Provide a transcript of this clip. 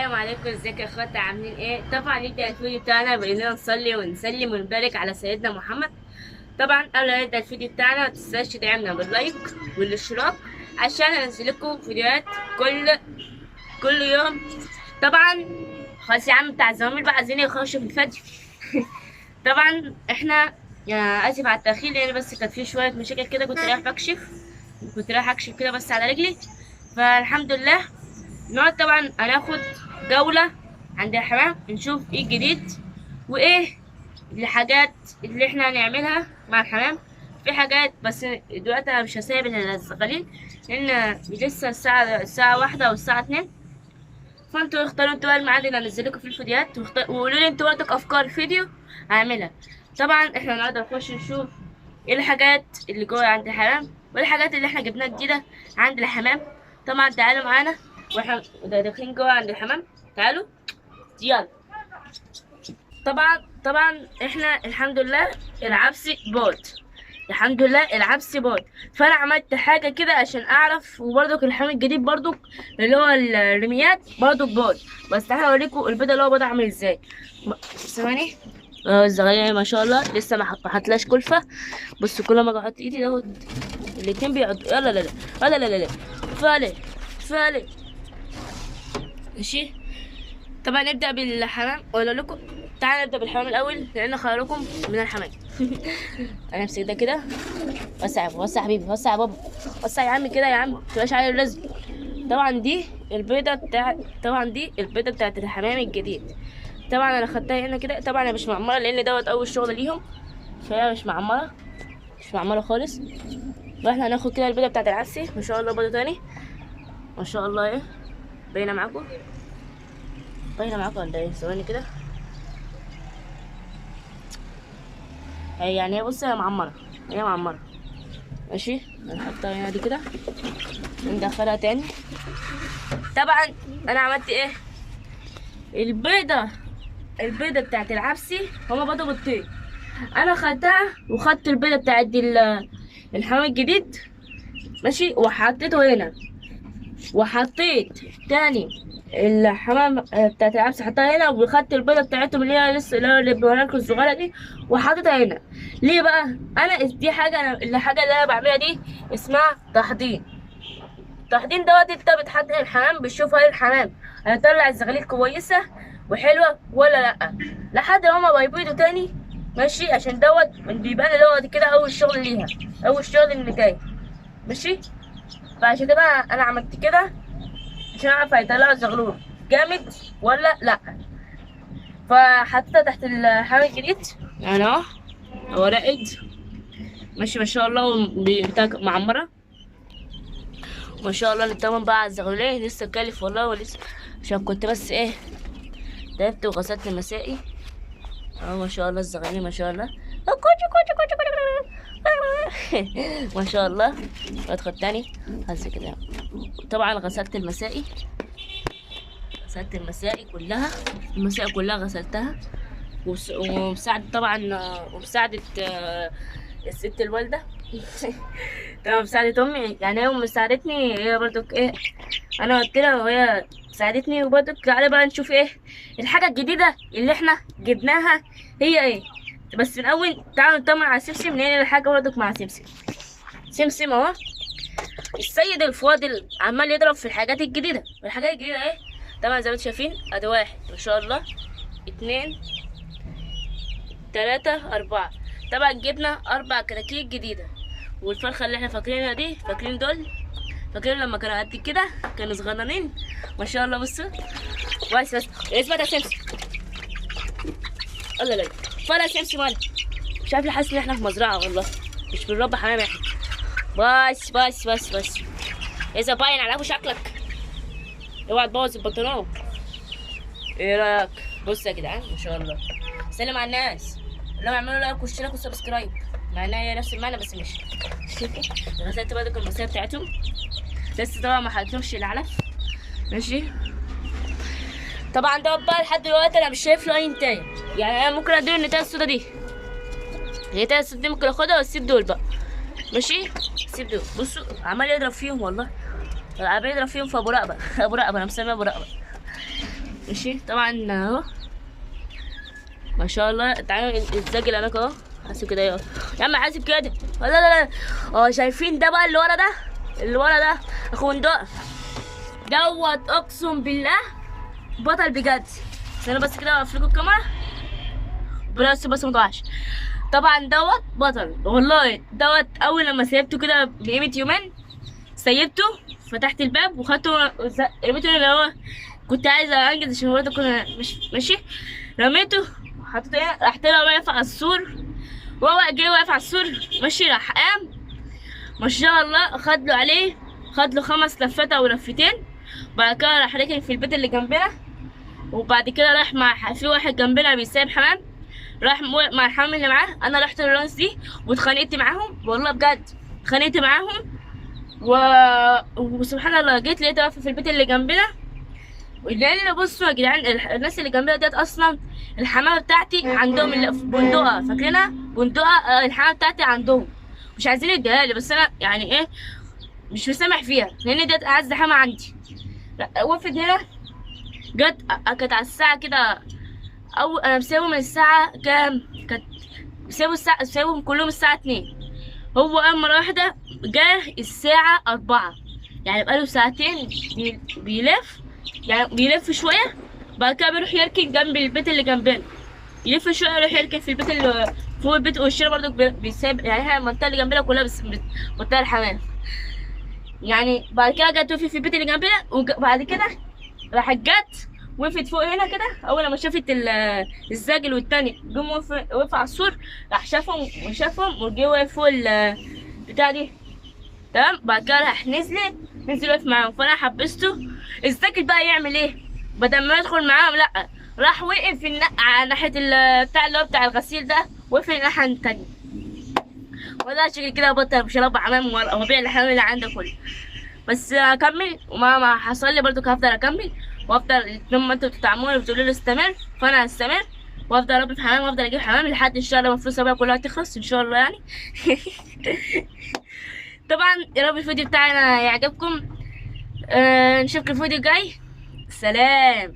السلام عليكم، ازيك يا اخواتي؟ عاملين ايه؟ طبعا نبدا الفيديو بتاعنا باننا نصلي ونسلم ونبارك على سيدنا محمد. طبعا قبل ما نبدا الفيديو بتاعنا ما تنساش تدعمنا باللايك والاشتراك عشان انزل لكم فيديوهات كل يوم. طبعا خلاص يا عم بتاع الزمامير بقى عايزين يخشوا في الفيديو. طبعا احنا اسف على التاخير لان بس كانت في شويه مشاكل كده، كنت رايح اكشف كده بس على رجلي، فالحمد لله. النهارده طبعا هناخد جولة عند الحمام نشوف ايه الجديد وايه الحاجات اللي احنا هنعملها مع الحمام. في حاجات بس دلوقتي انا مش هسيب الزغالين لان لسه الساعة 1 او الساعة 2. فانتوا اختاروا انتوا بقى الميعاد اللي هنزل لكم في الفيديوهات وقولوا لي انتوا برضك افكار فيديو هعملها. طبعا احنا النهارده نخش نشوف ايه الحاجات اللي جوه عند الحمام وايه الحاجات اللي احنا جبناها جديدة عند الحمام. طبعا تعالوا معانا واحنا داخلين جوه عند الحمام. تعالوا يلا. طبعا احنا الحمد لله العبسي بوت، الحمد لله العبسي بوت. فانا عملت حاجه كده عشان اعرف، وبرضك الحمام الجديد برضك اللي هو الرميات برضك بوت. بس تعالوا اوريكم البيضه اللي هو بيضه عامل ازاي. ثواني. الزغالية ما شاء الله لسه ما حطلهاش كلفه. بصوا كل ما اجي احط ايدي دوت الاتنين بيقعدوا. يلا لا لا لا لا لا لا فالي فالي. ماشي. طبعا نبدأ بالحمام ولا لكم؟ تعالى نبدأ بالحمام الأول لأن خيركم من الحمام. أنا امسك ده كده. وسع وسع حبيبي، وسع يا بابا، وسع يا عم كده يا عم، متبقاش على الرزق. طبعا دي البيضة بتاعت الحمام الجديد. طبعا أنا خدتها هنا كده. طبعا أنا مش معمرة لأن دوت أول شغل ليهم، فهي مش معمرة خالص. واحنا هناخد كده البيضة بتاعت العسي. ما شاء الله بيضة تاني ما شاء الله. ايه باينة معاكم ولا ايه؟ ثواني كده. يعني هي بص هي معمرة ماشي. هنحطها هنا دي كده وندخلها تاني. طبعا انا عملت ايه؟ البيضة بتاعت العبسي هما بيضة بيضتين. انا خدتها وخدت البيضة بتاعت الحمام الجديد ماشي، وحطيته هنا. وحطيت تاني الحمام بتاعت العبس حطها هنا، وخدت البيضة بتاعتهم اللي هي لسه اللي بيوريكم الصغيرة دي وحطيتها هنا. ليه بقى؟ انا دي حاجة الحاجة اللي انا بعملها دي اسمها تحضير. التحضير دوت انت بتحضر الحمام بتشوف هل الحمام هيطلع الزغاليل كويسة وحلوة ولا لأ لحد ما هما بيبيضوا تاني ماشي. عشان دوت بيبان اللي هو كده اول شغل ليها، اول شغل اللي جاي ماشي. فعشان كده انا عملت كده عشان اعرف هيطلعوا الزغلول جامد ولا لا. فحطيتها تحت الحمام الجديد يعني اهو. هو رائد ماشي ما شاء الله بتاع معمره ما شاء الله. التمن بقى على الزغلولين لسه كالف والله ولسه، عشان كنت بس ايه تعبت وغسلت المسائي اهو. ما شاء الله الزغالين ما شاء الله ما شاء الله. ادخل تاني هز كده. طبعا غسلت المسائي كلها، غسلتها. ومساعدة طبعا ومساعدة الست الوالدة. طبعا مساعدة أمي يعني هي مساعدتني هي برضك ايه. أنا قلت لها وهي ساعدتني. وبرضك تعالى بقى نشوف ايه الحاجة الجديدة اللي احنا جبناها هي ايه. بس من أول تعالوا نطمن على سمسم لأن الحاجة برضك مع سمسم اهو. السيد الفاضل عمال يضرب في الحاجات الجديدة. والحاجات الجديدة ايه؟ طبعا زي ما انتم شايفين ادي 1 ما شاء الله 2 3 4. طبعا جبنا 4 كراكيب جديدة. والفرخة اللي احنا فاكرينها دي فاكرين لما كانوا قد كده كانوا صغننين ما شاء الله. بصوا بس اثبت يا سمسم. الله لا فلا سمسم مالك مش عارف ليه حاسس ان احنا في مزرعة والله مش بنربي حمام احنا. بس اذا باين على ابو شكلك اوعى تبوظ البنطلون. ايه رايك؟ بص يا جدعان ما شاء الله. سلم على الناس اللي هم يعملوا لايك واشتراك وسبسكرايب مع انها هي نفس المعنى بس مش. غسلت برضك المسائل بتاعتهم لسه طبعا ما حطيتهمش العلف ماشي. طبعا ده بقى لحد دلوقتي انا مش شايف له اي نتايه. يعني انا ممكن اديله النتايه السودا دي، النتايه السودا دي ممكن اخدها واسيب دول بقى ماشي. سيب دول. بصوا عمال يضرب فيهم والله، عمال يضرب فيهم في ابو رقبه. ابو رقبه انا مسميه ابو رقبه. ماشي. طبعا اهو ما شاء الله. تعالوا الزاجل هناك اهو. حاسب كده اهو يا عم، حاسب كده. لا لا لا. اه شايفين ده بقى اللي ورا ده؟ اللي ورا ده اخو ندق دوت، اقسم بالله بطل بجد. استنى بس كده اقفل لكم الكاميرا بس ما تقعش. طبعا دوت بطل والله. دوت اول لما سيبته كده بقيمه يومين، سيبته فتحت الباب وخدته رميته اللي هو كنت عايزه انجز عشان برضه كنا مش ماشي. رميته حطيته هنا، راح طلع واقف على السور. وهو جاي واقف على السور ماشي، راح قام ما شاء الله خد له عليه، خد له 5 لفات او لفتين. بعد كده راح ركن في البيت اللي جنبنا. وبعد كده راح مع في واحد جنبنا بيسايب حمام، راح مع الحمام اللي معاه. انا رحت للناس دي واتخانقت معاهم والله بجد، اتخانقت معاهم وسبحان الله جيت لقيتها واقفه في البيت اللي جنبنا. لان بصوا يا جدعان، الناس اللي جنبنا ديت اصلا الحمامه بتاعتي عندهم اللي في بندقه، فاكرينها بندقه؟ الحمامه بتاعتي عندهم، مش عايزين يديها لي، بس انا يعني ايه مش مسامح فيها لان ديت اعز حمامه عندي. وقفت هنا، جت كانت على الساعه كده، او انا مساوي من الساعه كام؟ كانت مساويهم كلهم الساعه 2. هو قام مرة واحدة جه الساعة 4، يعني بقاله ساعتين بيلف، يعني بيلف شوية. بعد كده بيروح يركن جنب البيت اللي جنبنا، يلف شوية يروح يركن في البيت اللي فوق البيت. والشارع برضه بيساب، يعني احنا المنطقة اللي جنبنا كلها بس منطقة الحمام. يعني بعد كده جت وقفت في البيت اللي جنبنا، وبعد كده راحت جت وقفت فوق هنا كده. اول لما شافت الزاجل والتاني جم وقف على السور، راح شافهم وجه واقف فوق البتاع دي. تمام. بعد كده راح نزل واقف معاهم، فانا حبسته. الزاجل بقى يعمل ايه؟ بدل ما يدخل معاهم لا، راح وقف على ناحيه بتاع اللي هو بتاع الغسيل ده، وقف الناحيه التانية. وده شكل كده بطل مش هربع حمام وابيع الحمام اللي عندي كله. بس هكمل وما حصل لي برضو، هفضل اكمل وافضل لما انتوا بتدعموني وبتقولوا لي استمر، فانا هستمر وافضل اربي في حمام وافضل اجيب حمام لحد الشهر لما الفلوس بقى كلها تخلص ان شاء الله يعني. طبعا يا رب الفيديو بتاعنا يعجبكم. نشوفكم الفيديو الجاي. سلام.